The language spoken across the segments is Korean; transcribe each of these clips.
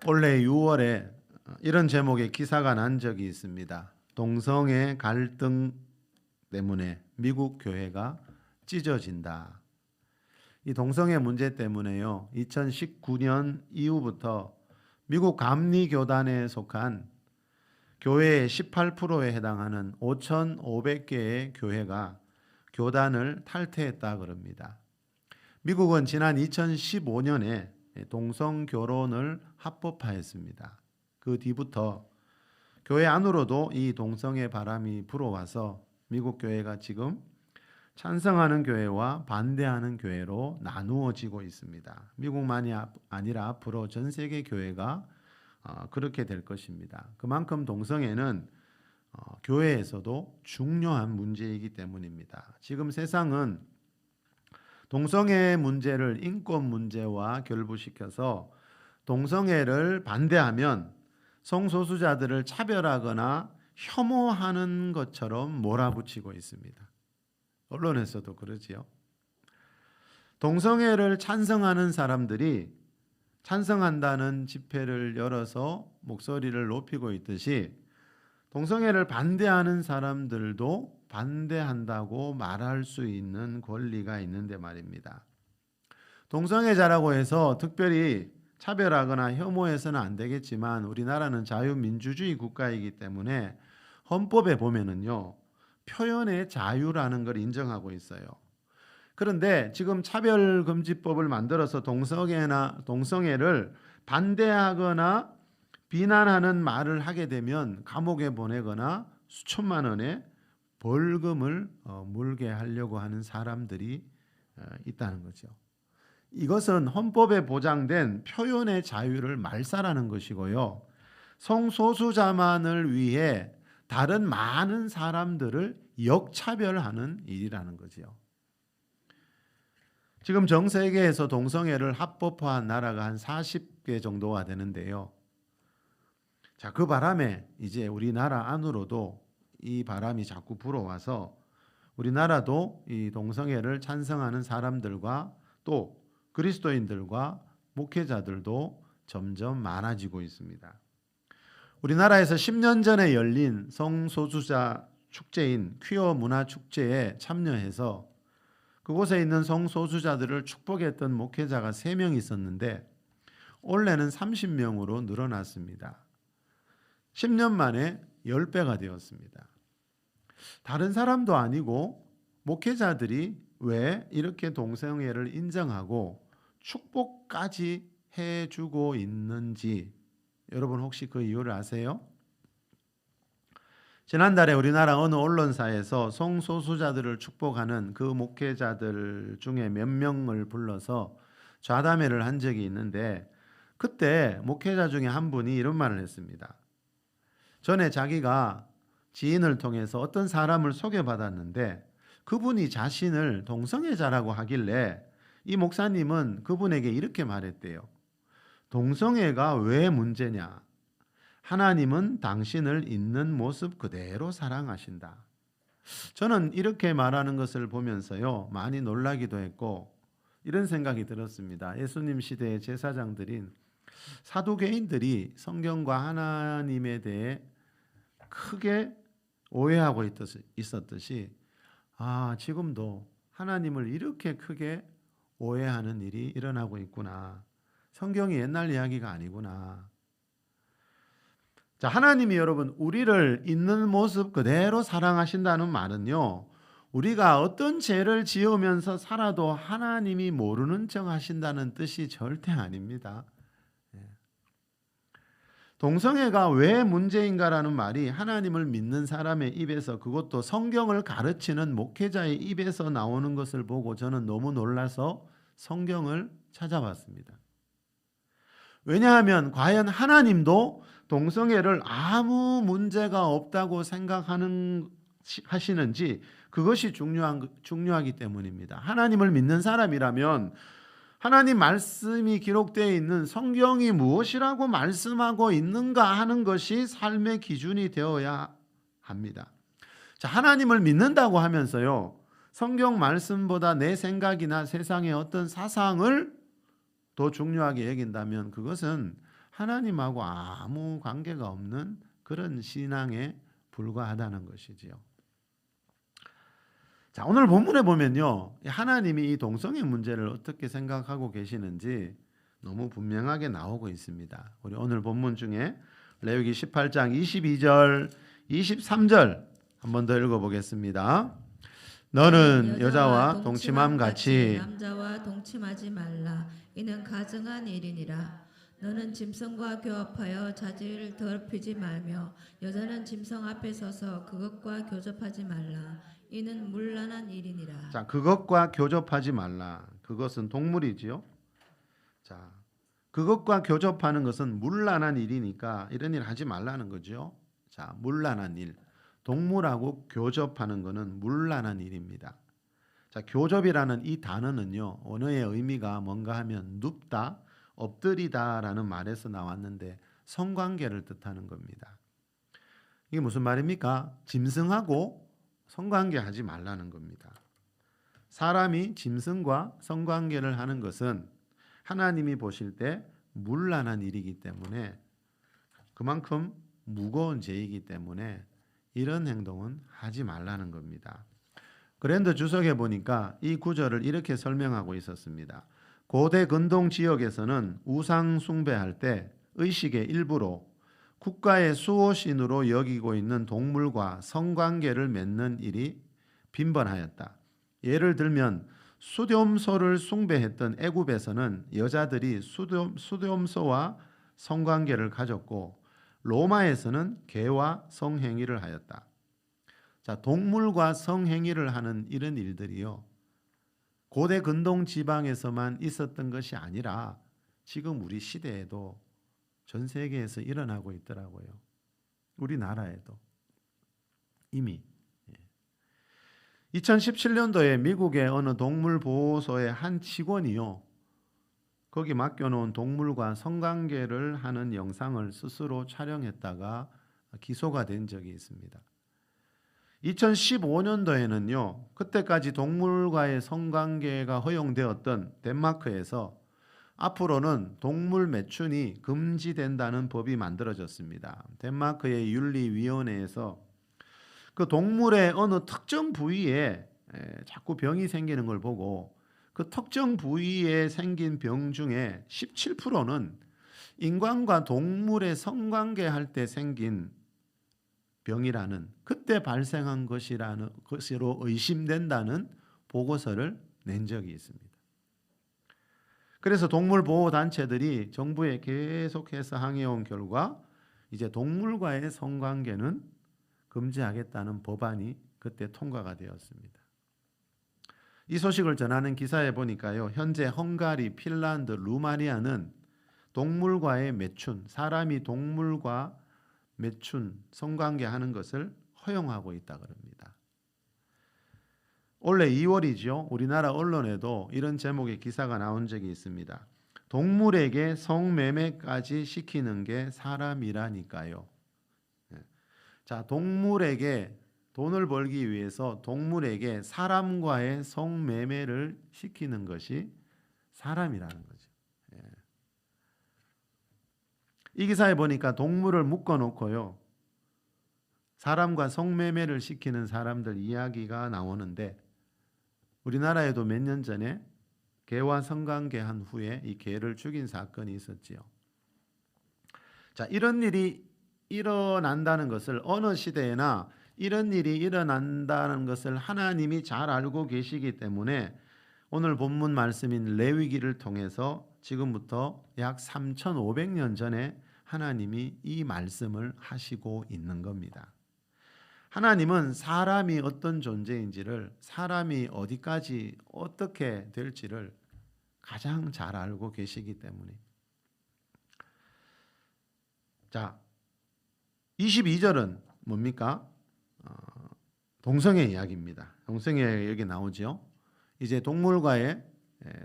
올해 6월에 이런 제목의 기사가 난 적이 있습니다. 동성애 갈등 때문에 미국 교회가 찢어진다. 이 동성애 문제 때문에요. 2019년 이후부터 미국 감리교단에 속한 교회의 18%에 해당하는 5,500개의 교회가 교단을 탈퇴했다 그럽니다. 미국은 지난 2015년에 동성 결혼을 합법화했습니다. 그 뒤부터 교회 안으로도 이 동성애 바람이 불어와서 미국 교회가 지금 찬성하는 교회와 반대하는 교회로 나누어지고 있습니다. 미국만이 아니라 앞으로 전 세계 교회가 그렇게 될 것입니다. 그만큼 동성애는 교회에서도 중요한 문제이기 때문입니다. 지금 세상은 동성애 문제를 인권 문제와 결부시켜서 동성애를 반대하면 성소수자들을 차별하거나 혐오하는 것처럼 몰아붙이고 있습니다. 언론에서도 그러지요. 동성애를 찬성하는 사람들이 찬성한다는 집회를 열어서 목소리를 높이고 있듯이 동성애를 반대하는 사람들도 반대한다고 말할 수 있는 권리가 있는데 말입니다. 동성애자라고 해서 특별히 차별하거나 혐오해서는 안 되겠지만 우리나라는 자유민주주의 국가이기 때문에 헌법에 보면은요, 표현의 자유라는 걸 인정하고 있어요. 그런데 지금 차별금지법을 만들어서 동성애를 반대하거나 비난하는 말을 하게 되면 감옥에 보내거나 수천만 원의 벌금을 물게 하려고 하는 사람들이 있다는 거죠. 이것은 헌법에 보장된 표현의 자유를 말살하는 것이고요. 성소수자만을 위해 다른 많은 사람들을 역차별하는 일이라는 거죠. 지금 전 세계에서 동성애를 합법화한 나라가 한 40개 정도가 되는데요. 자, 그 바람에 이제 우리나라 안으로도 이 바람이 자꾸 불어와서 우리나라도 이 동성애를 찬성하는 사람들과 또 그리스도인들과 목회자들도 점점 많아지고 있습니다. 우리나라에서 10년 전에 열린 성소수자 축제인 퀴어 문화 축제에 참여해서 그곳에 있는 성소수자들을 축복했던 목회자가 3명 있었는데 올해는 30명으로 늘어났습니다. 10년 만에 10배가 되었습니다. 다른 사람도 아니고 목회자들이 왜 이렇게 동성애를 인정하고 축복까지 해주고 있는지 여러분 혹시 그 이유를 아세요? 지난달에 우리나라 어느 언론사에서 성소수자들을 축복하는 그 목회자들 중에 몇 명을 불러서 좌담회를 한 적이 있는데 그때 목회자 중에 한 분이 이런 말을 했습니다. 전에 자기가 지인을 통해서 어떤 사람을 소개받았는데 그분이 자신을 동성애자라고 하길래 이 목사님은 그분에게 이렇게 말했대요. 동성애가 왜 문제냐? 하나님은 당신을 있는 모습 그대로 사랑하신다. 저는 이렇게 말하는 것을 보면서요, 많이 놀라기도 했고 이런 생각이 들었습니다. 예수님 시대의 제사장들인 사두개인들이 성경과 하나님에 대해 크게 오해하고 있었듯이 지금도 하나님을 이렇게 크게 오해하는 일이 일어나고 있구나. 성경이 옛날 이야기가 아니구나. 자, 하나님이 여러분 우리를 있는 모습 그대로 사랑하신다는 말은요, 우리가 어떤 죄를 지으면서 살아도 하나님이 모르는 척 하신다는 뜻이 절대 아닙니다. 동성애가 왜 문제인가라는 말이 하나님을 믿는 사람의 입에서, 그것도 성경을 가르치는 목회자의 입에서 나오는 것을 보고 저는 너무 놀라서 성경을 찾아봤습니다. 왜냐하면 과연 하나님도 동성애를 아무 문제가 없다고 하시는지 그것이 중요하기 때문입니다. 하나님을 믿는 사람이라면 하나님 말씀이 기록되어 있는 성경이 무엇이라고 말씀하고 있는가 하는 것이 삶의 기준이 되어야 합니다. 자, 하나님을 믿는다고 하면서요, 성경 말씀보다 내 생각이나 세상의 어떤 사상을 더 중요하게 여긴다면 그것은 하나님하고 아무 관계가 없는 그런 신앙에 불과하다는 것이지요. 자, 오늘 본문에 보면요, 하나님이 이 동성애 문제를 어떻게 생각하고 계시는지 너무 분명하게 나오고 있습니다. 우리 오늘 본문 중에 레위기 18장 22절, 23절 한 번 더 읽어보겠습니다. 너는 여자와 동침함 같이 남자와 동침하지 말라. 이는 가증한 일이니라. 너는 짐승과 교합하여 자질을 더럽히지 말며 여자는 짐승 앞에 서서 그것과 교접하지 말라. 이는 문란한 일이니라. 자, 그것과 교접하지 말라. 그것은 동물이지요. 자, 그것과 교접하는 것은 문란한 일이니까 이런 일 하지 말라는 거죠. 자, 문란한 일. 동물하고 교접하는 것은 문란한 일입니다. 자, 교접이라는 이 단어는요, 언어의 의미가 뭔가 하면 눕다, 엎드리다라는 말에서 나왔는데 성관계를 뜻하는 겁니다. 이게 무슨 말입니까? 짐승하고 성관계 하지 말라는 겁니다. 사람이 짐승과 성관계를 하는 것은 하나님이 보실 때 문란한 일이기 때문에, 그만큼 무거운 죄이기 때문에 이런 행동은 하지 말라는 겁니다. 그랜드 주석에 보니까 이 구절을 이렇게 설명하고 있었습니다. 고대 근동 지역에서는 우상 숭배할 때 의식의 일부로 국가의 수호신으로 여기고 있는 동물과 성관계를 맺는 일이 빈번하였다. 예를 들면 수렴소를 숭배했던 애굽에서는 여자들이 수렴소와 성관계를 가졌고, 로마에서는 개와 성행위를 하였다. 자, 동물과 성행위를 하는 이런 일들이요, 고대 근동 지방에서만 있었던 것이 아니라 지금 우리 시대에도 전 세계에서 일어나고 있더라고요. 우리나라에도 이미. 2017년도에 미국의 어느 동물보호소의 한 직원이요, 거기 맡겨놓은 동물과 성관계를 하는 영상을 스스로 촬영했다가 기소가 된 적이 있습니다. 2015년도에는요, 그때까지 동물과의 성관계가 허용되었던 덴마크에서 앞으로는 동물 매춘이 금지된다는 법이 만들어졌습니다. 덴마크의 윤리위원회에서 그 동물의 어느 특정 부위에 자꾸 병이 생기는 걸 보고, 그 특정 부위에 생긴 병 중에 17%는 인간과 동물의 성관계 할 때 생긴 병이라는, 그때 발생한 것이라는 것으로 의심된다는 보고서를 낸 적이 있습니다. 그래서 동물 보호 단체들이 정부에 계속해서 항의해온 결과 이제 동물과의 성관계는 금지하겠다는 법안이 그때 통과가 되었습니다. 이 소식을 전하는 기사에 보니까요, 현재 헝가리, 핀란드, 루마니아는 동물과의 매춘, 사람이 동물과 매춘, 성관계하는 것을 허용하고 있다 그럽니다. 올해 2월이죠. 우리나라 언론에도 이런 제목의 기사가 나온 적이 있습니다. 동물에게 성매매까지 시키는 게 사람이라니까요. 자, 동물에게 돈을 벌기 위해서 동물에게 사람과의 성매매를 시키는 것이 사람이라는 거죠. 이 기사에 보니까 동물을 묶어놓고요, 사람과 성매매를 시키는 사람들 이야기가 나오는데, 우리나라에도 몇 년 전에 개와 성관계한 후에 이 개를 죽인 사건이 있었지요. 자, 이런 일이 일어난다는 것을, 어느 시대에나 이런 일이 일어난다는 것을 하나님이 잘 알고 계시기 때문에 오늘 본문 말씀인 레위기를 통해서 지금부터 약 3,500년 전에 하나님이 이 말씀을 하시고 있는 겁니다. 하나님은 사람이 어떤 존재인지를, 사람이 어디까지 어떻게 될지를 가장 잘 알고 계시기 때문에. 자, 22절은 뭡니까? 동성애 이야기입니다. 동성애 여기 나오죠. 이제 동물과의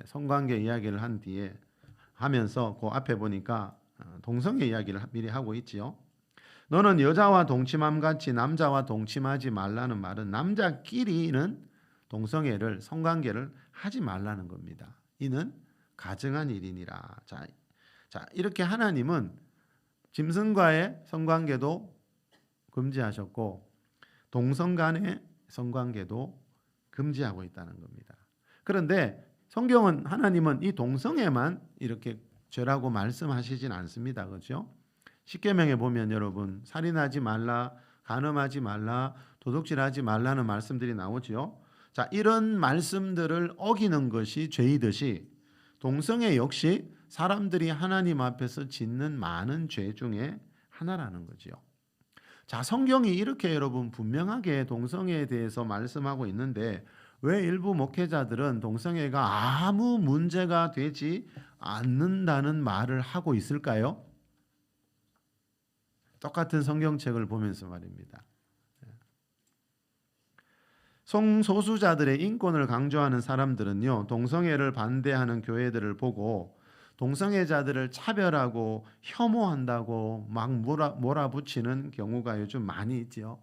성관계 이야기를 한 뒤에 하면서 그 앞에 보니까 동성애 이야기를 미리 하고 있지요. 너는 여자와 동침함 같이 남자와 동침하지 말라는 말은 남자끼리는 동성애를, 성관계를 하지 말라는 겁니다. 이는 가증한 일이니라. 자, 이렇게 하나님은 짐승과의 성관계도 금지하셨고 동성 간의 성관계도 금지하고 있다는 겁니다. 그런데 성경은 하나님은 이 동성애만 이렇게 죄라고 말씀하시진 않습니다. 그렇죠? 십계명에 보면 여러분 살인하지 말라, 간음하지 말라, 도둑질하지 말라는 말씀들이 나오죠. 자, 이런 말씀들을 어기는 것이 죄이듯이 동성애 역시 사람들이 하나님 앞에서 짓는 많은 죄 중에 하나라는 거죠. 자, 성경이 이렇게 여러분 분명하게 동성애에 대해서 말씀하고 있는데 왜 일부 목회자들은 동성애가 아무 문제가 되지 않는다는 말을 하고 있을까요? 똑같은 성경책을 보면서 말입니다. 성소수자들의 인권을 강조하는 사람들은요, 동성애를 반대하는 교회들을 보고 동성애자들을 차별하고 혐오한다고 막 몰아붙이는 경우가 요즘 많이 있죠.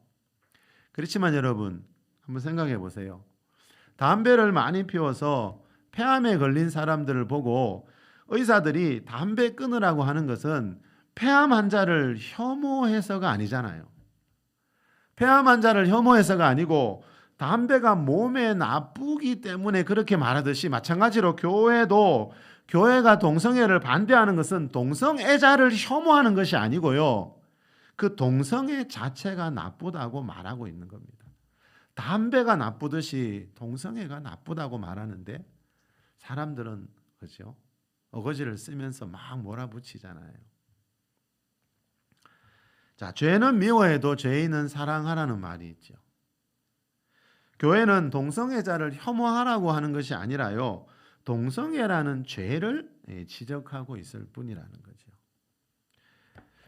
그렇지만 여러분 한번 생각해 보세요. 담배를 많이 피워서 폐암에 걸린 사람들을 보고 의사들이 담배 끊으라고 하는 것은 폐암 환자를 혐오해서가 아니잖아요. 폐암 환자를 혐오해서가 아니고 담배가 몸에 나쁘기 때문에 그렇게 말하듯이 마찬가지로 교회가 동성애를 반대하는 것은 동성애자를 혐오하는 것이 아니고요. 그 동성애 자체가 나쁘다고 말하고 있는 겁니다. 담배가 나쁘듯이 동성애가 나쁘다고 말하는데 사람들은 그죠? 어거지를 쓰면서 막 몰아붙이잖아요. 자, 죄는 미워해도 죄인은 사랑하라는 말이 있죠. 교회는 동성애자를 혐오하라고 하는 것이 아니라요. 동성애라는 죄를 지적하고 있을 뿐이라는 거죠.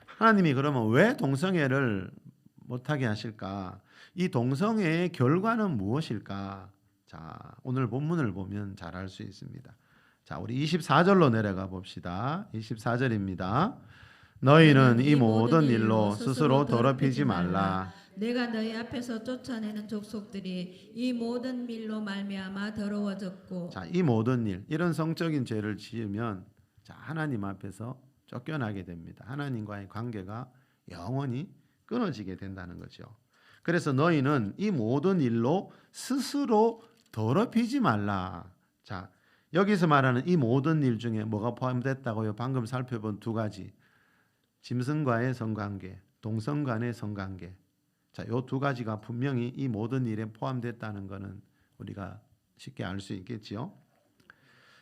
하나님이 그러면 왜 동성애를 못하게 하실까? 이 동성애의 결과는 무엇일까? 자, 오늘 본문을 보면 잘 알 수 있습니다. 자, 우리 24절로 내려가 봅시다. 24절입니다. 너희는 이 모든 일로 스스로 더럽히지 말라. 내가 너희 앞에서 쫓아내는 족속들이 이 모든 일로 말미암아 더러워졌고. 자, 이 모든 일, 이런 성적인 죄를 지으면 자, 하나님 앞에서 쫓겨나게 됩니다. 하나님과의 관계가 영원히 끊어지게 된다는 거죠. 그래서 너희는 이 모든 일로 스스로 더럽히지 말라. 자, 여기서 말하는 이 모든 일 중에 뭐가 포함됐다고요? 방금 살펴본 두 가지. 짐승과의 성관계, 동성 간의 성관계. 자, 요 두 가지가 분명히 이 모든 일에 포함됐다는 것은 우리가 쉽게 알 수 있겠지요.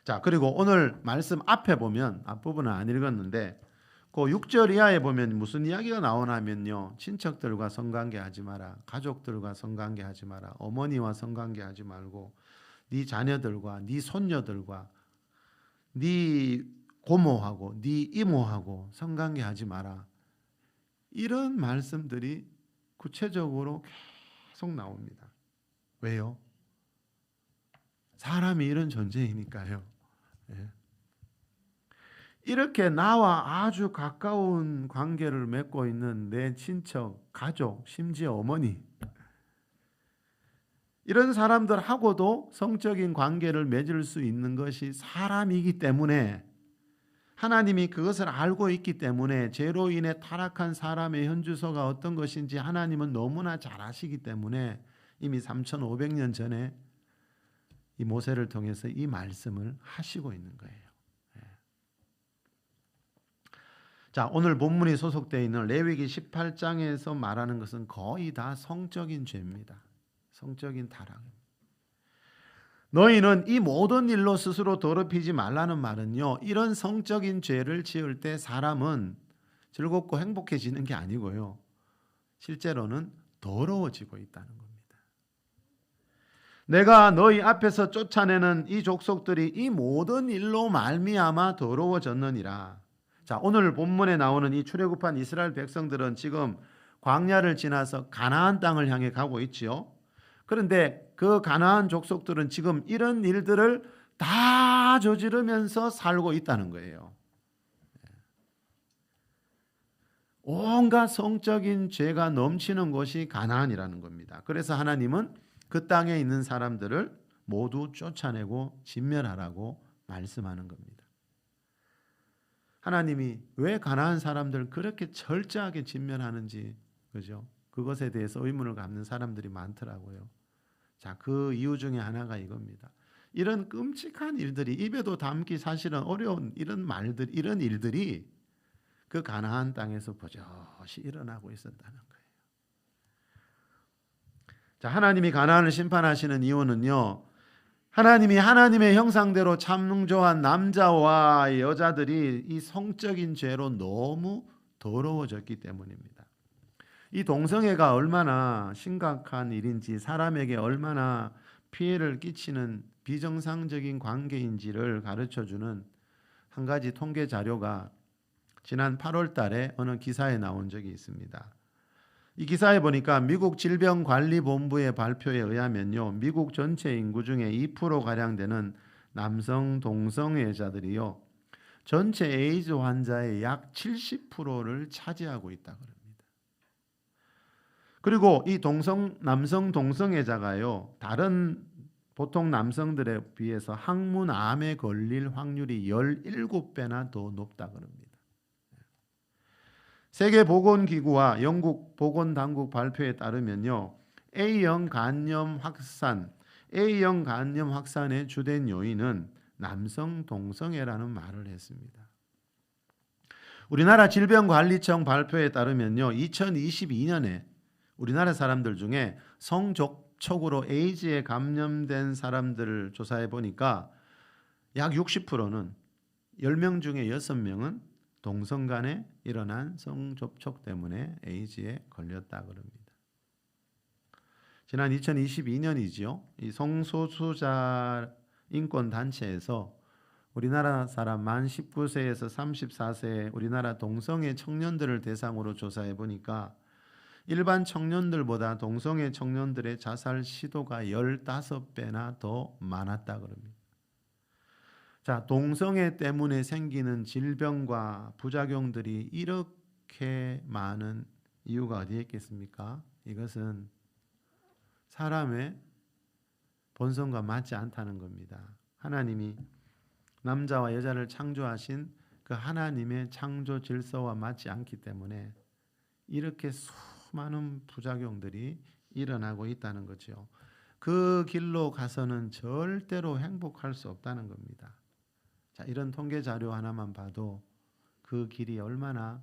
자, 그리고 오늘 말씀 앞에 보면 앞부분은 안 읽었는데 그 6절 이하에 보면 무슨 이야기가 나오냐면요. 친척들과 성관계하지 마라. 가족들과 성관계하지 마라. 어머니와 성관계하지 말고 네 자녀들과 네 손녀들과 네 고모하고 네 이모하고 성관계하지 마라. 이런 말씀들이 구체적으로 계속 나옵니다. 왜요? 사람이 이런 존재이니까요. 예. 이렇게 나와 아주 가까운 관계를 맺고 있는 내 친척, 가족, 심지어 어머니, 이런 사람들하고도 성적인 관계를 맺을 수 있는 것이 사람이기 때문에 하나님이 그것을 알고 있기 때문에 죄로 인해 타락한 사람의 현주소가 어떤 것인지 하나님은 너무나 잘 아시기 때문에 이미 3,500년 전에 이 모세를 통해서 이 말씀을 하시고 있는 거예요. 자, 오늘 본문이 소속되어 있는 레위기 18장에서 말하는 것은 거의 다 성적인 죄입니다. 성적인 타락입니다. 너희는 이 모든 일로 스스로 더럽히지 말라는 말은요, 이런 성적인 죄를 지을 때 사람은 즐겁고 행복해지는 게 아니고요, 실제로는 더러워지고 있다는 겁니다. 내가 너희 앞에서 쫓아내는 이 족속들이 이 모든 일로 말미암아 더러워졌느니라. 자, 오늘 본문에 나오는 이 출애굽한 이스라엘 백성들은 지금 광야를 지나서 가나안 땅을 향해 가고 있지요. 그런데 그 가나안 족속들은 지금 이런 일들을 다 저지르면서 살고 있다는 거예요. 온갖 성적인 죄가 넘치는 곳이 가나안이라는 겁니다. 그래서 하나님은 그 땅에 있는 사람들을 모두 쫓아내고 진멸하라고 말씀하는 겁니다. 하나님이 왜 가나안 사람들 그렇게 철저하게 진멸하는지, 그죠? 그것에 대해서 의문을 갖는 사람들이 많더라고요. 자, 그 이유 중에 하나가 이겁니다. 이런 끔찍한 일들이, 입에도 담기 사실은 어려운 이런 말들, 이런 일들이 그 가나안 땅에서 버젓이 일어나고 있었다는 거예요. 자, 하나님이 가나안을 심판하시는 이유는요, 하나님이 하나님의 형상대로 창조한 남자와 여자들이 이 성적인 죄로 너무 더러워졌기 때문입니다. 이 동성애가 얼마나 심각한 일인지, 사람에게 얼마나 피해를 끼치는 비정상적인 관계인지를 가르쳐주는 한 가지 통계 자료가 지난 8월 달에 어느 기사에 나온 적이 있습니다. 이 기사에 보니까 미국 질병관리본부의 발표에 의하면요, 미국 전체 인구 중에 2%가량 되는 남성 동성애자들이요, 전체 에이즈 환자의 약 70%를 차지하고 있다 그럽니다. 그리고 이 남성 동성애자가요, 다른 보통 남성들에 비해서 항문암에 걸릴 확률이 17배나 더 높다 그럽니다. 세계보건기구와 영국 보건당국 발표에 따르면요, A형 간염 확산의 주된 요인은 남성 동성애라는 말을 했습니다. 우리나라 질병관리청 발표에 따르면요, 2022년에 우리나라 사람들 중에 성접촉으로 에이즈에 감염된 사람들을 조사해 보니까 약 60%는 10명 중에 6명은 동성 간에 일어난 성접촉 때문에 에이즈에 걸렸다 그럽니다. 지난 2022년이지요. 이 성소수자 인권단체에서 우리나라 사람 만 19세에서 34세 우리나라 동성애 청년들을 대상으로 조사해 보니까 일반 청년들보다 동성애 청년들의 자살 시도가 15배나 더 많았다 그럽니다. 자, 동성애 때문에 생기는 질병과 부작용들이 이렇게 많은 이유가 어디에 있겠습니까? 이것은 사람의 본성과 맞지 않다는 겁니다. 하나님이 남자와 여자를 창조하신 그 하나님의 창조 질서와 맞지 않기 때문에 이렇게 수많은 부작용들이 일어나고 있다는 거죠. 그 길로 가서는 절대로 행복할 수 없다는 겁니다. 자, 이런 통계 자료 하나만 봐도 그 길이 얼마나,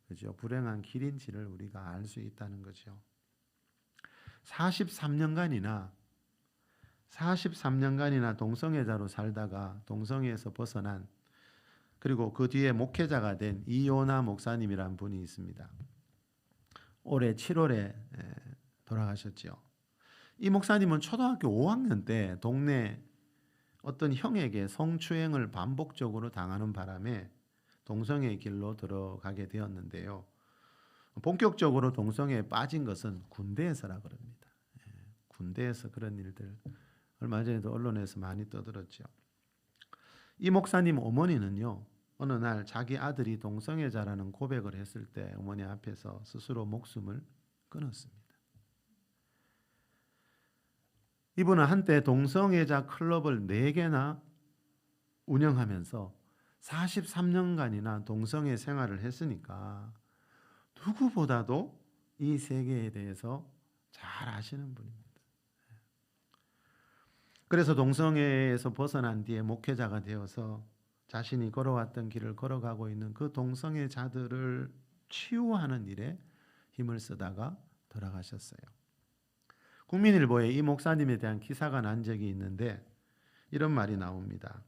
그죠, 불행한 길인지를 우리가 알 수 있다는 거죠. 43년간이나 동성애자로 살다가 동성애에서 벗어난, 그리고 그 뒤에 목회자가 된 이요나 목사님이라는 분이 있습니다. 올해 7월에 돌아가셨죠. 이 목사님은 초등학교 5학년 때 동네 어떤 형에게 성추행을 반복적으로 당하는 바람에 동성애의 길로 들어가게 되었는데요. 본격적으로 동성애에 빠진 것은 군대에서라 그럽니다. 군대에서 그런 일들 얼마 전에도 언론에서 많이 떠들었죠. 이 목사님 어머니는요, 어느 날 자기 아들이 동성애자라는 고백을 했을 때 어머니 앞에서 스스로 목숨을 끊었습니다. 이분은 한때 동성애자 클럽을 4개나 운영하면서 43년간이나 동성애 생활을 했으니까 누구보다도 이 세계에 대해서 잘 아시는 분입니다. 그래서 동성애에서 벗어난 뒤에 목회자가 되어서 자신이 걸어왔던 길을 걸어가고 있는 그 동성애자들을 치유하는 일에 힘을 쓰다가 돌아가셨어요. 국민일보에 이 목사님에 대한 기사가 난 적이 있는데 이런 말이 나옵니다.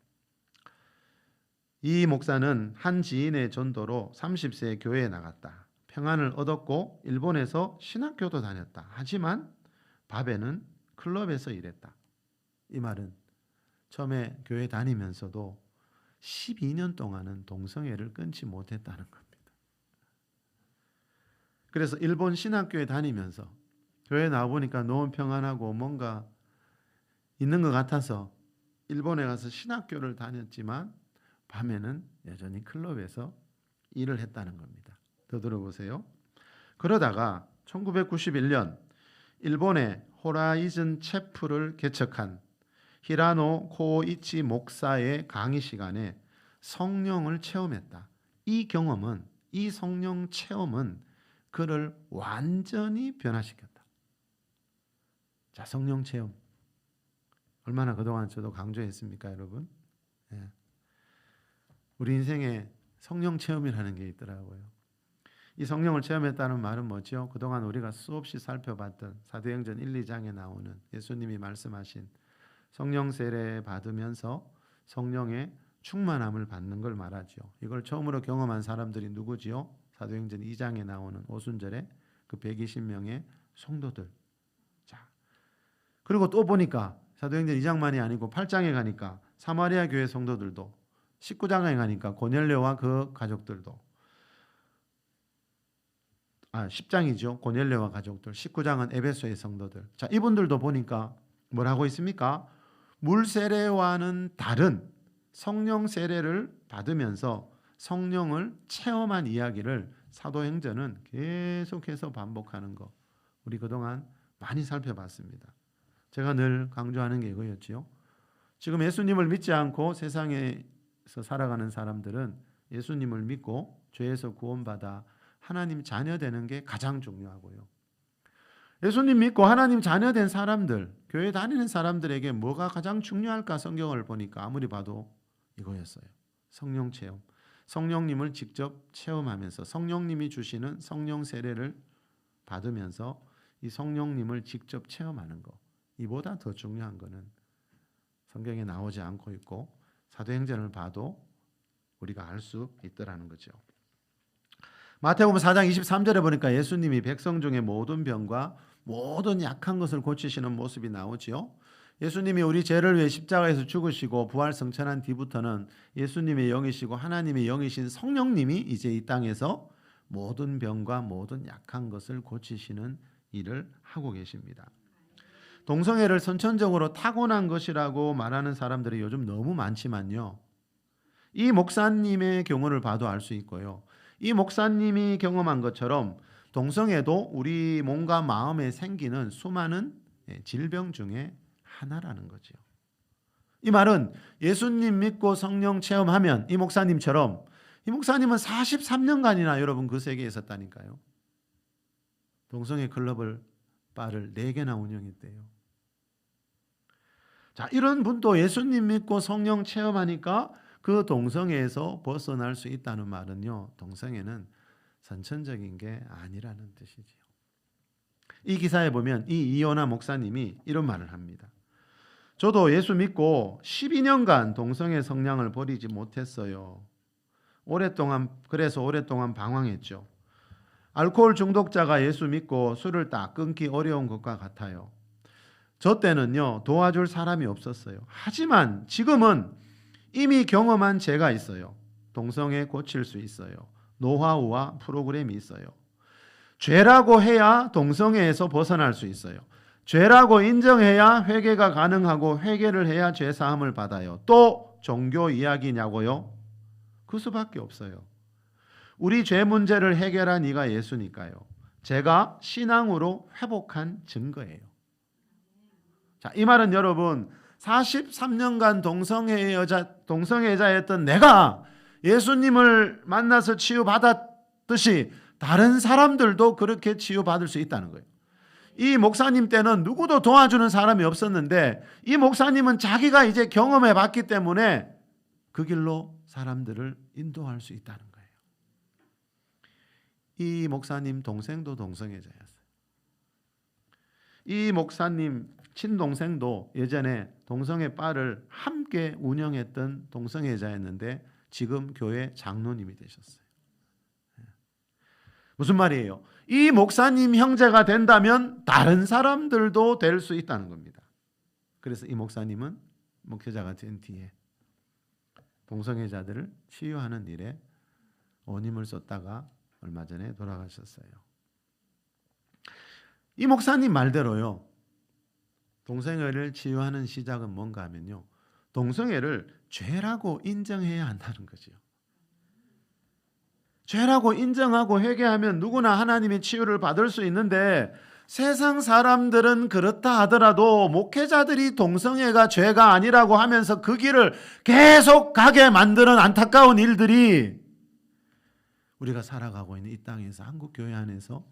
이 목사는 한 지인의 전도로 30세에 교회에 나갔다. 평안을 얻었고 일본에서 신학교도 다녔다. 하지만 밤에는 클럽에서 일했다. 이 말은 처음에 교회 다니면서도 12년 동안은 동성애를 끊지 못했다는 겁니다. 그래서 일본 신학교에 다니면서 교회 나와보니까 너무 평안하고 뭔가 있는 것 같아서 일본에 가서 신학교를 다녔지만 밤에는 여전히 클럽에서 일을 했다는 겁니다. 더 들어보세요. 그러다가 1991년 일본의 호라이즌 채플을 개척한 히라노 코이치 목사의 강의 시간에 성령을 체험했다. 이 경험은, 이 성령 체험은 그를 완전히 변화시켰다. 자, 성령 체험 얼마나 그동안 저도 강조했습니까, 여러분? 예. 우리 인생에 성령 체험이라는 게 있더라고요. 이 성령을 체험했다는 말은 뭐죠? 그동안 우리가 수없이 살펴봤던 사도행전 1, 2장에 나오는 예수님이 말씀하신 성령 세례 받으면서 성령의 충만함을 받는 걸 말하죠. 이걸 처음으로 경험한 사람들이 누구지요? 사도행전 2장에 나오는 오순절에 그 120명의 성도들. 자, 그리고 또 보니까 사도행전 2장만이 아니고 8장에 가니까 사마리아 교회 성도들도, 19장에 가니까 고넬료와 그 가족들도, 10장이죠. 고넬료와 가족들. 19장은 에베소의 성도들. 자, 이분들도 보니까 뭐라고 있습니까? 물 세례와는 다른 성령 세례를 받으면서 성령을 체험한 이야기를 사도행전은 계속해서 반복하는 거, 우리 그동안 많이 살펴봤습니다. 제가 늘 강조하는 게 이거였지요. 지금 예수님을 믿지 않고 세상에서 살아가는 사람들은 예수님을 믿고 죄에서 구원받아 하나님 자녀 되는 게 가장 중요하고요. 예수님 믿고 하나님 자녀 된 사람들, 교회 다니는 사람들에게 뭐가 가장 중요할까? 성경을 보니까 아무리 봐도 이거였어요. 성령 체험. 성령님을 직접 체험하면서 성령님이 주시는 성령 세례를 받으면서 이 성령님을 직접 체험하는 거. 이보다 더 중요한 거는 성경에 나오지 않고 있고 사도행전을 봐도 우리가 알 수 있더라는 거죠. 마태복음 4장 23절에 보니까 예수님이 백성 중에 모든 병과 모든 약한 것을 고치시는 모습이 나오지요. 예수님이 우리 죄를 위해 십자가에서 죽으시고 부활 승천한 뒤부터는 예수님의 영이시고 하나님의 영이신 성령님이 이제 이 땅에서 모든 병과 모든 약한 것을 고치시는 일을 하고 계십니다. 동성애를 선천적으로 타고난 것이라고 말하는 사람들이 요즘 너무 많지만요. 이 목사님의 경우를 봐도 알 수 있고요. 이 목사님이 경험한 것처럼 동성애도 우리 몸과 마음에 생기는 수많은 질병 중에 하나라는 거죠. 이 말은 예수님 믿고 성령 체험하면 이 목사님처럼, 이 목사님은 43년간이나 여러분 그 세계에 있었다니까요. 동성애 클럽을 바를 4개나 운영했대요. 자, 이런 분도 예수님 믿고 성령 체험하니까 그 동성애에서 벗어날 수 있다는 말은요, 동성애는 선천적인 게 아니라는 뜻이지요. 이 기사에 보면 이 이요나 목사님이 이런 말을 합니다. 저도 예수 믿고 12년간 동성애 성향을 버리지 못했어요. 그래서 오랫동안 방황했죠. 알코올 중독자가 예수 믿고 술을 딱 끊기 어려운 것과 같아요. 저 때는요, 도와줄 사람이 없었어요. 하지만 지금은 이미 경험한 제가 있어요. 동성애 고칠 수 있어요. 노하우와 프로그램이 있어요. 죄라고 해야 동성애에서 벗어날 수 있어요. 죄라고 인정해야 회개가 가능하고 회개를 해야 죄사함을 받아요. 또 종교 이야기냐고요? 그 수밖에 없어요. 우리 죄 문제를 해결한 이가 예수니까요. 제가 신앙으로 회복한 증거예요. 자, 이 말은 여러분 43년간 동성애자였던 내가 예수님을 만나서 치유받았듯이 다른 사람들도 그렇게 치유받을 수 있다는 거예요. 이 목사님 때는 누구도 도와주는 사람이 없었는데 이 목사님은 자기가 이제 경험해 봤기 때문에 그 길로 사람들을 인도할 수 있다는 거예요. 이 목사님 동생도 동성애자였어요. 이 목사님 친동생도 예전에 동성애 바를 함께 운영했던 동성애자였는데 지금 교회 장로님이 되셨어요. 무슨 말이에요? 이 목사님 형제가 된다면 다른 사람들도 될 수 있다는 겁니다. 그래서 이 목사님은 목회자가 된 뒤에 동성애자들을 치유하는 일에 온 힘을 쏟다가 얼마 전에 돌아가셨어요. 이 목사님 말대로요, 동성애를 치유하는 시작은 뭔가 하면요, 동성애를 죄라고 인정해야 한다는 거죠. 죄라고 인정하고 회개하면 누구나 하나님의 치유를 받을 수 있는데 세상 사람들은 그렇다 하더라도 목회자들이 동성애가 죄가 아니라고 하면서 그 길을 계속 가게 만드는 안타까운 일들이 우리가 살아가고 있는 이 땅에서 한국 교회 안에서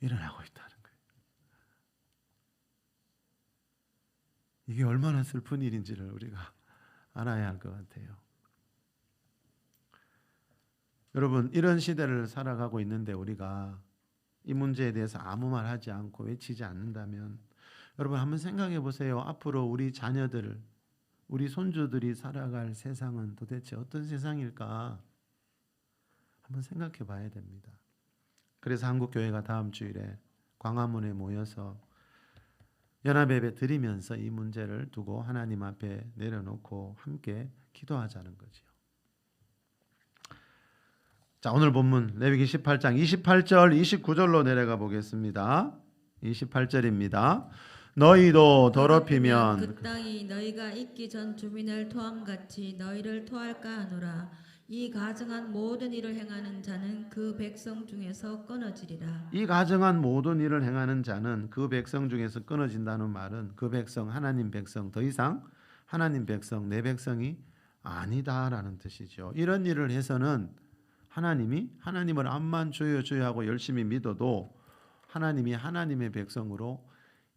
일어나고 있다는 거예요. 이게 얼마나 슬픈 일인지를 우리가 알아야 할 것 같아요. 여러분, 이런 시대를 살아가고 있는데 우리가 이 문제에 대해서 아무 말 하지 않고 외치지 않는다면 여러분 한번 생각해 보세요. 앞으로 우리 자녀들, 우리 손주들이 살아갈 세상은 도대체 어떤 세상일까? 한번 생각해 봐야 됩니다. 그래서 한국교회가 다음 주일에 광화문에 모여서 연합예배 드리면서 이 문제를 두고 하나님 앞에 내려놓고 함께 기도하자는 거죠. 자, 오늘 본문 레위기 18장 28절 29절로 내려가 보겠습니다. 28절입니다. 너희도 더럽히면 그 땅이 너희가 있기 전 주민을 토함같이 너희를 토할까 하노라. 이 가증한 모든 일을 행하는 자는 그 백성 중에서 끊어지리라. 이 가증한 모든 일을 행하는 자는 그 백성 중에서 끊어진다는 말은 그 백성, 하나님 백성, 더 이상 하나님 백성, 내 백성이 아니다라는 뜻이죠. 이런 일을 해서는 하나님이 하나님을 암만 주여 주여 하고 열심히 믿어도 하나님이 하나님의 백성으로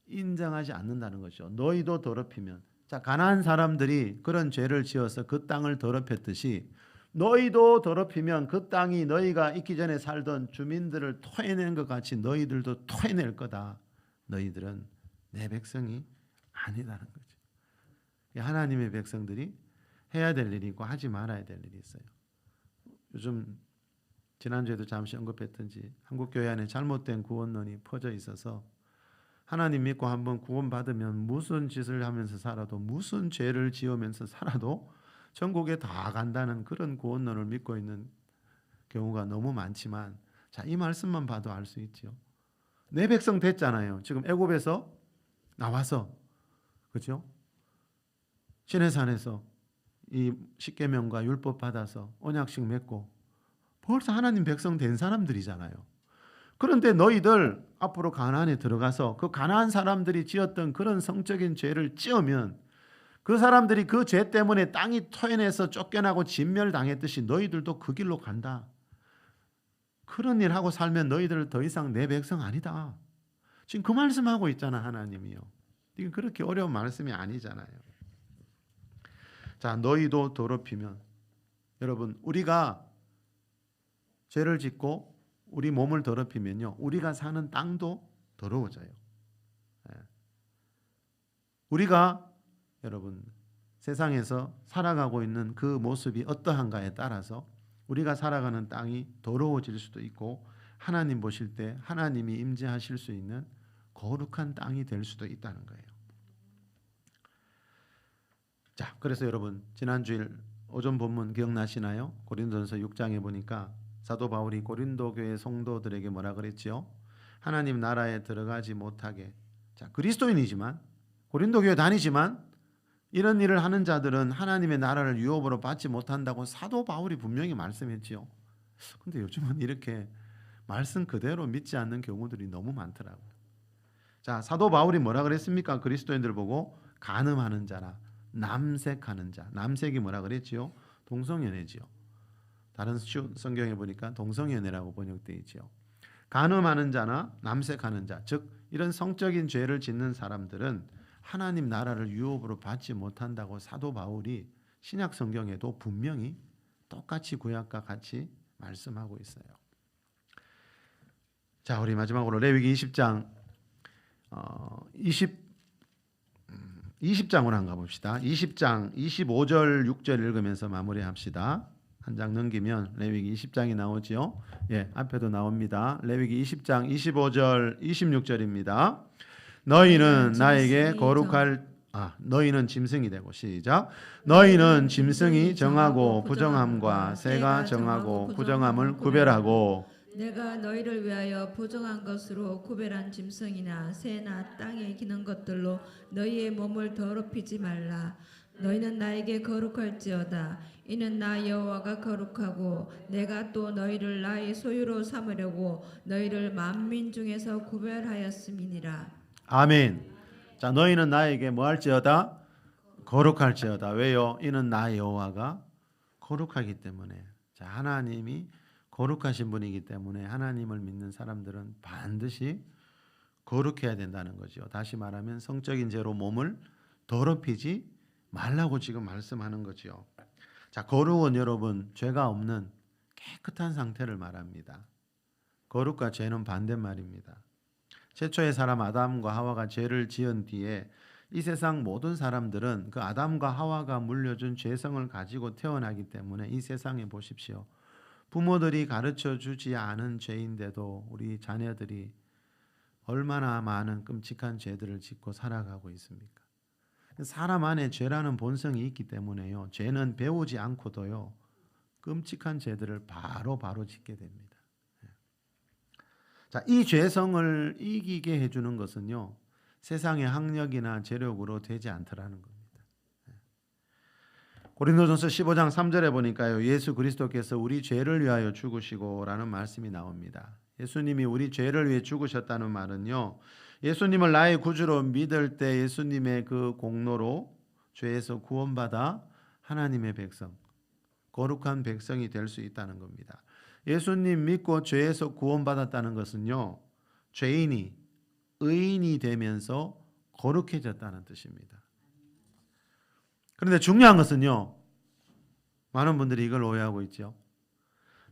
인정하지 않는다는 거죠. 너희도 더럽히면, 자, 가나안 사람들이 그런 죄를 지어서 그 땅을 더럽혔듯이 너희도 더럽히면 그 땅이 너희가 있기 전에 살던 주민들을 토해낸 것 같이 너희들도 토해낼 거다. 너희들은 내 백성이 아니다는 거죠. 하나님의 백성들이 해야 될 일이 있고 하지 말아야 될 일이 있어요. 요즘 지난주에도 잠시 언급했던지 한국교회 안에 잘못된 구원론이 퍼져 있어서 하나님 믿고 한번 구원받으면 무슨 짓을 하면서 살아도 무슨 죄를 지으면서 살아도 천국에 다 간다는 그런 구원론을 믿고 있는 경우가 너무 많지만, 자, 이 말씀만 봐도 알 수 있죠. 내 백성 됐잖아요. 지금 애굽에서 나와서, 그렇죠? 시내산에서 이 십계명과 율법 받아서 언약식 맺고 벌써 하나님 백성 된 사람들이잖아요. 그런데 너희들 앞으로 가나안에 들어가서 그 가나안 사람들이 지었던 그런 성적인 죄를 지으면 그 사람들이 그 죄 때문에 땅이 토해내서 쫓겨나고 진멸당했듯이 너희들도 그 길로 간다. 그런 일 하고 살면 너희들 더 이상 내 백성 아니다. 지금 그 말씀하고 있잖아, 하나님이요. 이게 그렇게 어려운 말씀이 아니잖아요. 자, 너희도 더럽히면, 여러분, 우리가 죄를 짓고 우리 몸을 더럽히면요, 우리가 사는 땅도 더러워져요. 우리가 여러분 세상에서 살아가고 있는 그 모습이 어떠한가에 따라서 우리가 살아가는 땅이 더러워질 수도 있고 하나님 보실 때 하나님이 임재하실 수 있는 거룩한 땅이 될 수도 있다는 거예요. 자, 그래서 여러분 지난주일 오전 본문 기억나시나요? 고린도전서 6장에 보니까 사도 바울이 고린도 교회 성도들에게 뭐라 그랬지요? 하나님 나라에 들어가지 못하게, 자, 그리스도인이지만 고린도 교회 다니지만 이런 일을 하는 자들은 하나님의 나라를 유업으로 받지 못한다고 사도 바울이 분명히 말씀했지요. 근데 요즘은 이렇게 말씀 그대로 믿지 않는 경우들이 너무 많더라고요. 자, 사도 바울이 뭐라 그랬습니까? 그리스도인들 보고 간음하는 자라, 남색하는 자. 남색이 뭐라 그랬지요? 동성연애지요. 다른 성경에 보니까 동성연애라고 번역되어 있지요. 간음하는 자나 남색하는 자, 즉 이런 성적인 죄를 짓는 사람들은 하나님 나라를 유업으로 받지 못한다고 사도 바울이 신약 성경에도 분명히 똑같이 구약과 같이 말씀하고 있어요. 자, 우리 마지막으로 레위기 20장 20장으로 한번 가봅시다. 20장 25절 6절 읽으면서 마무리합시다. 한 장 넘기면 레위기 20장이 나오죠. 예, 앞에도 나옵니다. 레위기 20장 25절 26절입니다. 너희는 나에게 거룩할 너희는 짐승이 되고, 시작. 너희는 짐승이 정하고 부정함과 새가 정하고 부정함을 구별하고, 내가 너희를 위하여 부정한 것으로 구별한 짐승이나 새나 땅에 기는 것들로 너희의 몸을 더럽히지 말라. 너희는 나에게 거룩할지어다. 이는 나 여호와가 거룩하고 내가 또 너희를 나의 소유로 삼으려고 너희를 만민 중에서 구별하였음이니라. 아멘. 자, 너희는 나에게 뭐 할지어다? 거룩할지어다. 왜요? 이는 나 여호와가 거룩하기 때문에. 자, 하나님이 거룩하신 분이기 때문에 하나님을 믿는 사람들은 반드시 거룩해야 된다는 거죠. 다시 말하면 성적인 죄로 몸을 더럽히지 말라고 지금 말씀하는 거죠. 자, 거룩은 여러분 죄가 없는 깨끗한 상태를 말합니다. 거룩과 죄는 반대말입니다. 최초의 사람 아담과 하와가 죄를 지은 뒤에 이 세상 모든 사람들은 그 아담과 하와가 물려준 죄성을 가지고 태어나기 때문에 이 세상에 보십시오. 부모들이 가르쳐 주지 않은 죄인데도 우리 자녀들이 얼마나 많은 끔찍한 죄들을 짓고 살아가고 있습니까? 사람 안에 죄라는 본성이 있기 때문에요. 죄는 배우지 않고도요. 끔찍한 죄들을 바로 짓게 됩니다. 자, 이 죄성을 이기게 해주는 것은요. 세상의 학력이나 재력으로 되지 않더라는 겁니다. 고린도전서 15장 3절에 보니까요. 예수 그리스도께서 우리 죄를 위하여 죽으시고라는 말씀이 나옵니다. 예수님이 우리 죄를 위해 죽으셨다는 말은요. 예수님을 나의 구주로 믿을 때 예수님의 그 공로로 죄에서 구원받아 하나님의 백성, 거룩한 백성이 될 수 있다는 겁니다. 예수님 믿고 죄에서 구원받았다는 것은요. 죄인이 의인이 되면서 거룩해졌다는 뜻입니다. 그런데 중요한 것은요. 많은 분들이 이걸 오해하고 있죠.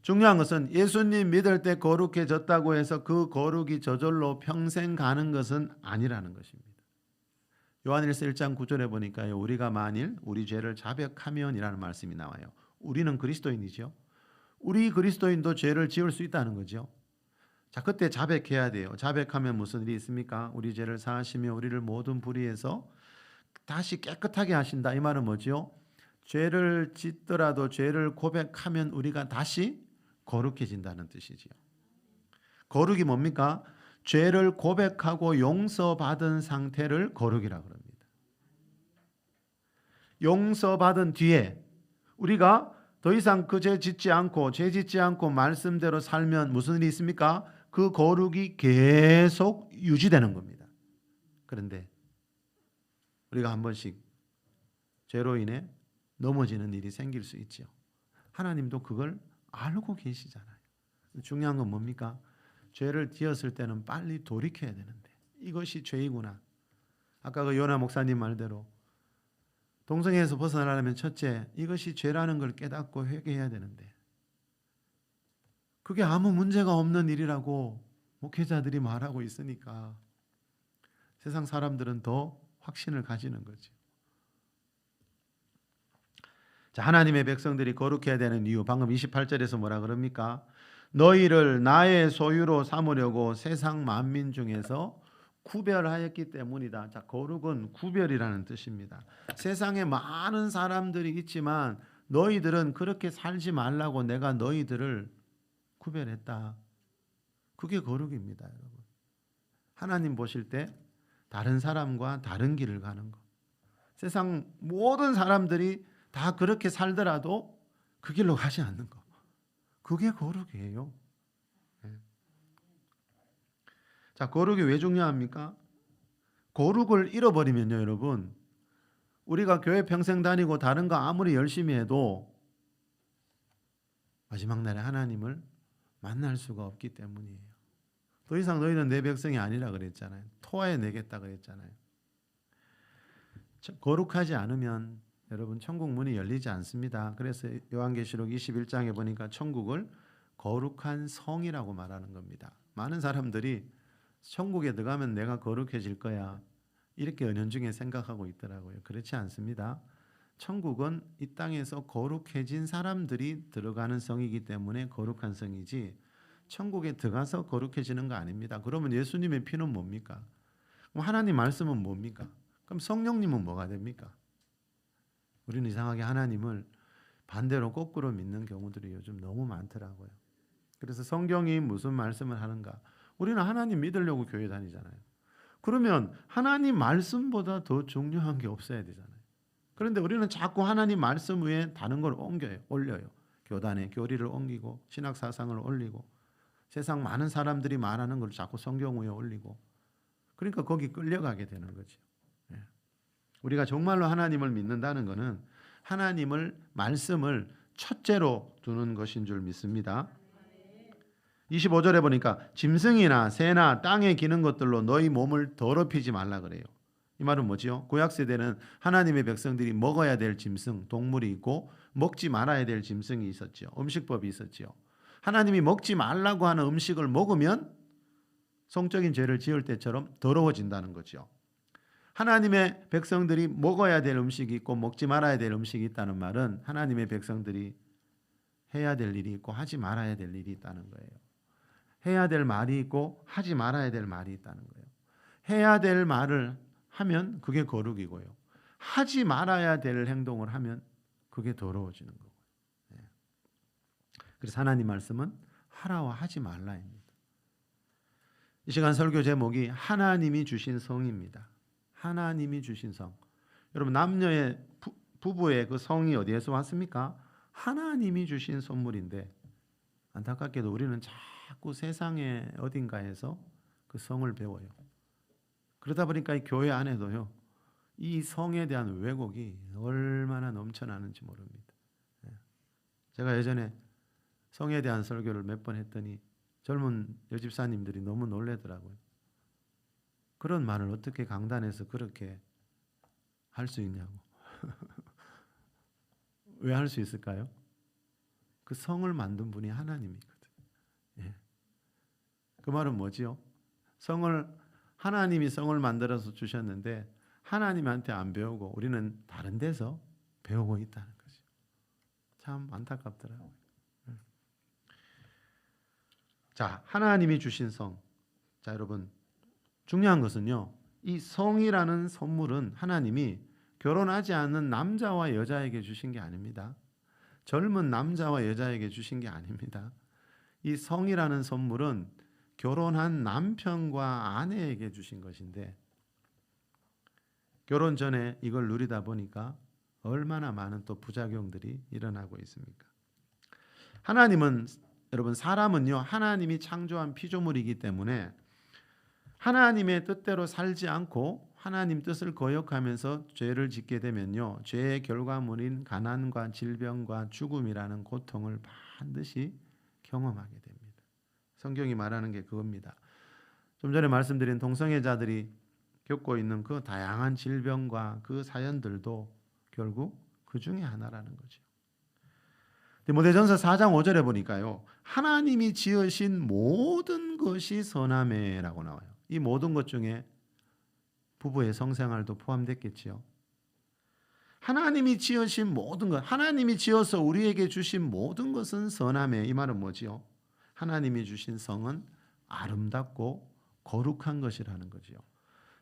중요한 것은 예수님 믿을 때 거룩해졌다고 해서 그 거룩이 저절로 평생 가는 것은 아니라는 것입니다. 요한일서 1장 9절에 보니까요. 우리가 만일 우리 죄를 자백하면이라는 말씀이 나와요. 우리는 그리스도인이죠. 우리 그리스도인도 죄를 지을 수 있다는 거죠. 자, 그때 자백해야 돼요. 자백하면 무슨 일이 있습니까? 우리 죄를 사하시며 우리를 모든 불의에서 다시 깨끗하게 하신다. 이 말은 뭐죠? 죄를 짓더라도 죄를 고백하면 우리가 다시 거룩해진다는 뜻이지요. 거룩이 뭡니까? 죄를 고백하고 용서받은 상태를 거룩이라고 합니다. 용서받은 뒤에 우리가 더 이상 그 죄 짓지 않고 말씀대로 살면 무슨 일이 있습니까? 그 거룩이 계속 유지되는 겁니다. 그런데 우리가 한 번씩 죄로 인해 넘어지는 일이 생길 수 있죠. 하나님도 그걸 알고 계시잖아요. 중요한 건 뭡니까? 죄를 지었을 때는 빨리 돌이켜야 되는데 이것이 죄이구나. 아까 그 요나 목사님 말대로 동성애에서 벗어나려면 첫째 이것이 죄라는 걸 깨닫고 회개해야 되는데 그게 아무 문제가 없는 일이라고 목회자들이 말하고 있으니까 세상 사람들은 더 확신을 가지는 거죠. 자, 하나님의 백성들이 거룩해야 되는 이유 방금 28절에서 뭐라 그럽니까? 너희를 나의 소유로 삼으려고 세상 만민 중에서 구별하였기 때문이다. 자, 거룩은 구별이라는 뜻입니다. 세상에 많은 사람들이 있지만 너희들은 그렇게 살지 말라고 내가 너희들을 구별했다. 그게 거룩입니다, 여러분. 하나님 보실 때 다른 사람과 다른 길을 가는 것. 세상 모든 사람들이 다 그렇게 살더라도 그 길로 가지 않는 것. 그게 거룩이에요. 자, 거룩이 왜 중요합니까? 거룩을 잃어버리면요, 여러분. 우리가 교회 평생 다니고 다른 거 아무리 열심히 해도 마지막 날에 하나님을 만날 수가 없기 때문이에요. 더 이상 너희는 내 백성이 아니라 그랬잖아요. 토하여 내겠다 그랬잖아요. 거룩하지 않으면 여러분 천국 문이 열리지 않습니다. 그래서 요한계시록 21장에 보니까 천국을 거룩한 성이라고 말하는 겁니다. 많은 사람들이 천국에 들어가면 내가 거룩해질 거야 이렇게 은연중에 생각하고 있더라고요. 그렇지 않습니다. 천국은 이 땅에서 거룩해진 사람들이 들어가는 성이기 때문에 거룩한 성이지 천국에 들어가서 거룩해지는 거 아닙니다. 그러면 예수님의 피는 뭡니까? 그럼 하나님 말씀은 뭡니까? 그럼 성령님은 뭐가 됩니까? 우리는 이상하게 하나님을 반대로 거꾸로 믿는 경우들이 요즘 너무 많더라고요. 그래서 성경이 무슨 말씀을 하는가? 우리는 하나님 믿으려고 교회 다니잖아요. 그러면 하나님 말씀보다 더 중요한 게 없어야 되잖아요. 그런데 우리는 자꾸 하나님 말씀 위에 다른 걸 올려요. 교단에 교리를 옮기고 신학 사상을 올리고 세상 많은 사람들이 말하는 걸 자꾸 성경 위에 올리고 그러니까 거기 끌려가게 되는 거죠. 우리가 정말로 하나님을 믿는다는 것은 하나님을 말씀을 첫째로 두는 것인 줄 믿습니다. 25절에 보니까 짐승이나 새나 땅에 기는 것들로 너희 몸을 더럽히지 말라 그래요. 이 말은 뭐지요? 구약 세대는 하나님의 백성들이 먹어야 될 짐승, 동물이 있고 먹지 말아야 될 짐승이 있었지요. 음식법이 있었지요. 하나님이 먹지 말라고 하는 음식을 먹으면 성적인 죄를 지을 때처럼 더러워진다는 거죠. 하나님의 백성들이 먹어야 될 음식이 있고 먹지 말아야 될 음식이 있다는 말은 하나님의 백성들이 해야 될 일이 있고 하지 말아야 될 일이 있다는 거예요. 해야 될 말이 있고 하지 말아야 될 말이 있다는 거예요. 해야 될 말을 하면 그게 거룩이고요. 하지 말아야 될 행동을 하면 그게 더러워지는 거고요. 그래서 하나님 말씀은 하라와 하지 말라입니다. 이 시간 설교 제목이 하나님이 주신 성입니다. 하나님이 주신 성. 여러분 남녀의 부부의 그 성이 어디에서 왔습니까? 하나님이 주신 선물인데 안타깝게도 우리는 자꾸 세상의 어딘가에서 그 성을 배워요. 그러다 보니까 이 교회 안에도요. 이 성에 대한 왜곡이 얼마나 넘쳐나는지 모릅니다. 제가 예전에 성에 대한 설교를 몇 번 했더니 젊은 여집사님들이 너무 놀래더라고요. 그런 말을 어떻게 강단에서 그렇게 할 수 있냐고. 왜 할 수 있을까요? 그 성을 만든 분이 하나님이거든. 그 말은 뭐지요? 하나님이 성을 만들어서 주셨는데 하나님한테 안 배우고 우리는 다른 데서 배우고 있다는 거죠. 참 안타깝더라고요. 자, 하나님이 주신 성. 자, 여러분 중요한 것은요. 이 성이라는 선물은 하나님이 결혼하지 않는 남자와 여자에게 주신 게 아닙니다. 젊은 남자와 여자에게 주신 게 아닙니다. 이 성이라는 선물은 결혼한 남편과 아내에게 주신 것인데 결혼 전에 이걸 누리다 보니까 얼마나 많은 또 부작용들이 일어나고 있습니까? 하나님은 여러분 사람은요 하나님이 창조한 피조물이기 때문에 하나님의 뜻대로 살지 않고 하나님 뜻을 거역하면서 죄를 짓게 되면요 죄의 결과물인 가난과 질병과 죽음이라는 고통을 반드시 경험하게 됩니다. 성경이 말하는 게 그겁니다. 좀 전에 말씀드린 동성애자들이 겪고 있는 그 다양한 질병과 그 사연들도 결국 그 중에 하나라는 거죠. 디모데전서 4장 5절에 보니까요. 하나님이 지으신 모든 것이 선하매라고 나와요. 이 모든 것 중에 부부의 성생활도 포함됐겠지요. 하나님이 지으신 모든 것, 하나님이 지어서 우리에게 주신 모든 것은 선하매. 이 말은 뭐지요? 하나님이 주신 성은 아름답고 거룩한 것이라는 거지요.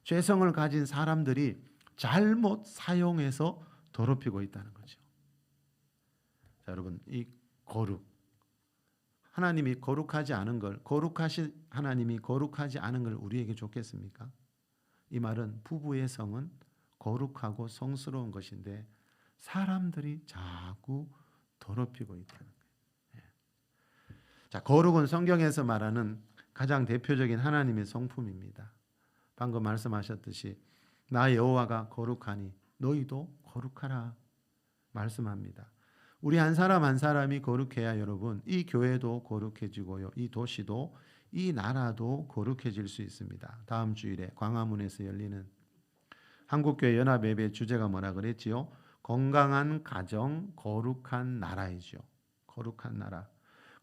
죄성을 가진 사람들이 잘못 사용해서 더럽히고 있다는 거죠. 자, 여러분, 이 거룩, 하나님이 거룩하지 않은 걸, 거룩하신 하나님이 거룩하지 않은 걸 우리에게 줬겠습니까? 이 말은 부부의 성은 거룩하고 성스러운 것인데 사람들이 자꾸 더럽히고 있다는 거예요. 자, 거룩은 성경에서 말하는 가장 대표적인 하나님의 성품입니다. 방금 말씀하셨듯이 나 여호와가 거룩하니 너희도 거룩하라 말씀합니다. 우리 한 사람 한 사람이 거룩해야 여러분 이 교회도 거룩해지고요. 이 도시도 이 나라도 거룩해질 수 있습니다. 다음 주일에 광화문에서 열리는 한국교회 연합예배 주제가 뭐라 그랬지요? 건강한 가정, 거룩한 나라이죠. 거룩한 나라.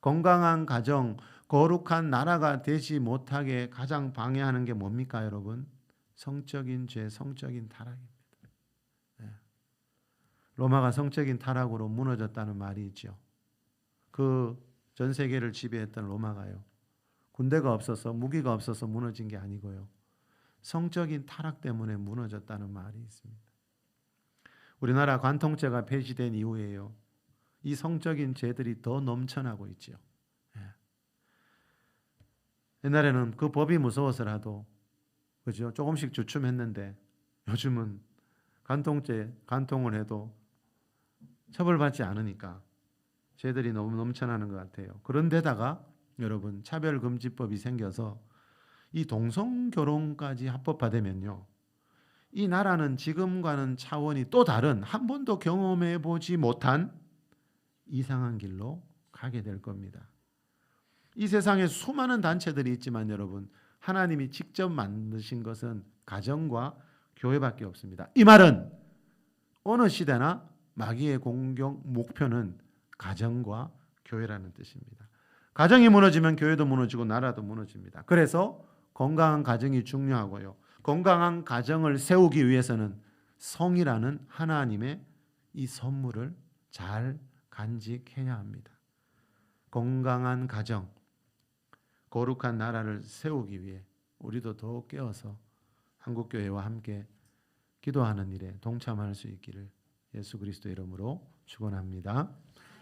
건강한 가정, 거룩한 나라가 되지 못하게 가장 방해하는 게 뭡니까, 여러분? 성적인 죄, 성적인 타락입니다. 로마가 성적인 타락으로 무너졌다는 말이 있죠. 그 전 세계를 지배했던 로마가요. 군대가 없어서 무기가 없어서 무너진 게 아니고요. 성적인 타락 때문에 무너졌다는 말이 있습니다. 우리나라 관통죄가 폐지된 이후에요. 이 성적인 죄들이 더 넘쳐나고 있죠. 옛날에는 그 법이 무서워서라도 그죠? 조금씩 주춤했는데 요즘은 간통을 해도 처벌받지 않으니까 죄들이 너무 넘쳐나는 것 같아요. 그런데다가 여러분 차별금지법이 생겨서 이 동성결혼까지 합법화되면요. 이 나라는 지금과는 차원이 또 다른 한 번도 경험해 보지 못한 이상한 길로 가게 될 겁니다. 이 세상에 수많은 단체들이 있지만 여러분, 하나님이 직접 만드신 것은 가정과 교회밖에 없습니다. 이 말은 어느 시대나 마귀의 공격 목표는 가정과 교회라는 뜻입니다. 가정이 무너지면 교회도 무너지고 나라도 무너집니다. 그래서 건강한 가정이 중요하고요. 건강한 가정을 세우기 위해서는 성이라는 하나님의 이 선물을 잘 간직해야 합니다. 건강한 가정, 거룩한 나라를 세우기 위해 우리도 더욱 깨어서 한국교회와 함께 기도하는 일에 동참할 수 있기를 예수 그리스도 이름으로 축원합니다.